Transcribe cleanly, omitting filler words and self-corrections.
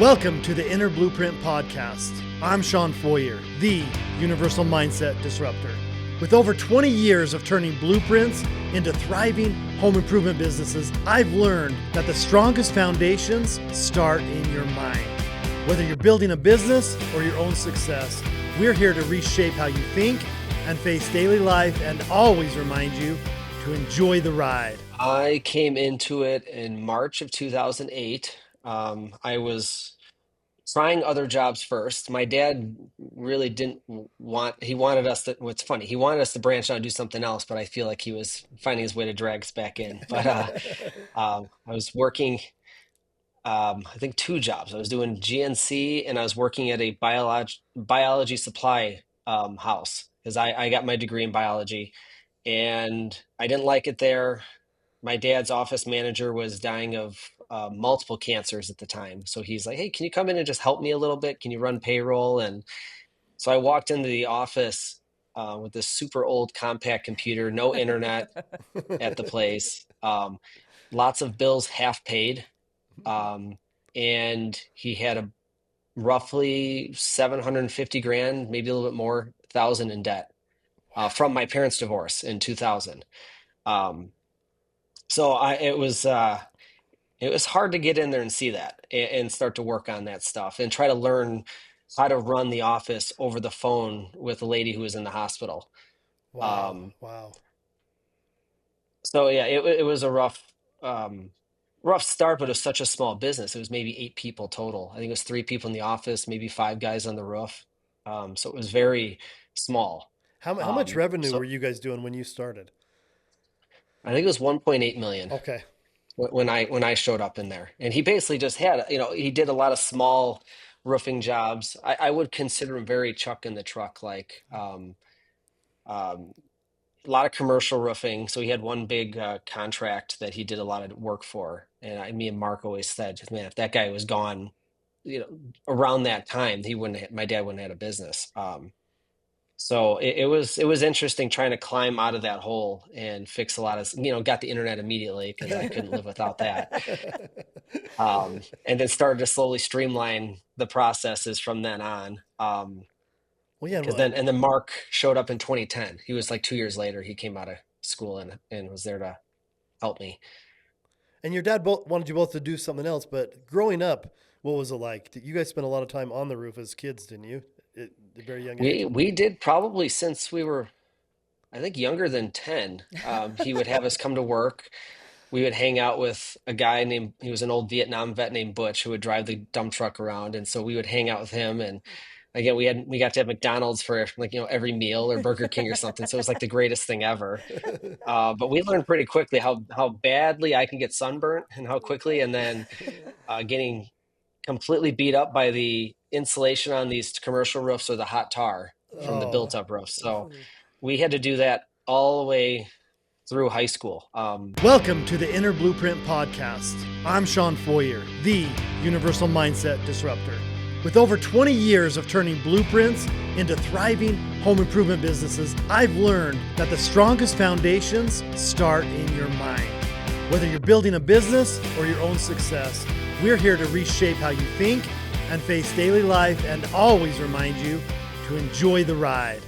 Welcome to the Inner Blueprint Podcast. I'm Sean Foyer, the Universal Mindset Disruptor. With over 20 years of turning blueprints into thriving home improvement businesses, I've learned that the strongest foundations start in your mind. Whether you're building a business or your own success, we're here to reshape how you think and face daily life and always remind you to enjoy the ride. I came into it in March of 2008. I was trying other jobs first. My dad really didn't he wanted us to, what's funny, he wanted us to branch out and do something else, but I feel like he was finding his way to drag us back in. I was working, I think two jobs. I was doing GNC and I was working at a biology supply house because I got my degree in biology and I didn't like it there. My dad's office manager was dying of multiple cancers at the time. So he's like, hey, can you come in and just help me a little bit? Can you run payroll? And so I walked into the office with this super old compact computer, no internet at the place, lots of bills half paid. Um, and he had a roughly 750 grand, maybe a little bit more, thousand in debt from my parents' divorce in 2000. Um, it was hard to get in there and see that and start to work on that stuff and try to learn how to run the office over the phone with a lady who was in the hospital. Wow, Um, wow. so yeah, it was a rough start, but it was such a small business. It was maybe 8 people total. I think it was 3 people in the office, maybe 5 guys on the roof. So it was very small. How much revenue were So you guys doing when you started? I think it was 1.8 million. Okay. When I showed up in there. And he basically just had, he did a lot of small roofing jobs. I would consider him very chuck in the truck, like um, a lot of commercial roofing. So he had one big contract that he did a lot of work for. And me and Mark always said, man, if that guy was gone, around that time, my dad wouldn't have had a business. So it was interesting trying to climb out of that hole and fix a lot of, got the internet immediately because I couldn't live without that. And then started to slowly streamline the processes from then on. Well, yeah, Because then Mark showed up in 2010. He was like 2 years later. He came out of school and was there to help me. and your dad both wanted you both to do something else, but growing up, what was it like? You guys spent a lot of time on the roof as kids, didn't you? At a very young age. We did probably since we were, I think, younger than 10. He would have us come to work. We would hang out with a guy he was an old Vietnam vet named Butch who would drive the dump truck around. And so we would hang out with him. And again, we got to have McDonald's for like, every meal or Burger King or something. So it was like the greatest thing ever. But we learned pretty quickly how badly I can get sunburnt and how quickly, and then getting completely beat up by the insulation on these commercial roofs or the hot tar from the Oh, built up roofs. So we had to do that all the way through high school. welcome to the Inner Blueprint Podcast. I'm Sean Foyer, the Universal Mindset Disruptor. With over 20 years of turning blueprints into thriving home improvement businesses, I've learned that the strongest foundations start in your mind. Whether you're building a business or your own success, we're here to reshape how you think and face daily life and always remind you to enjoy the ride.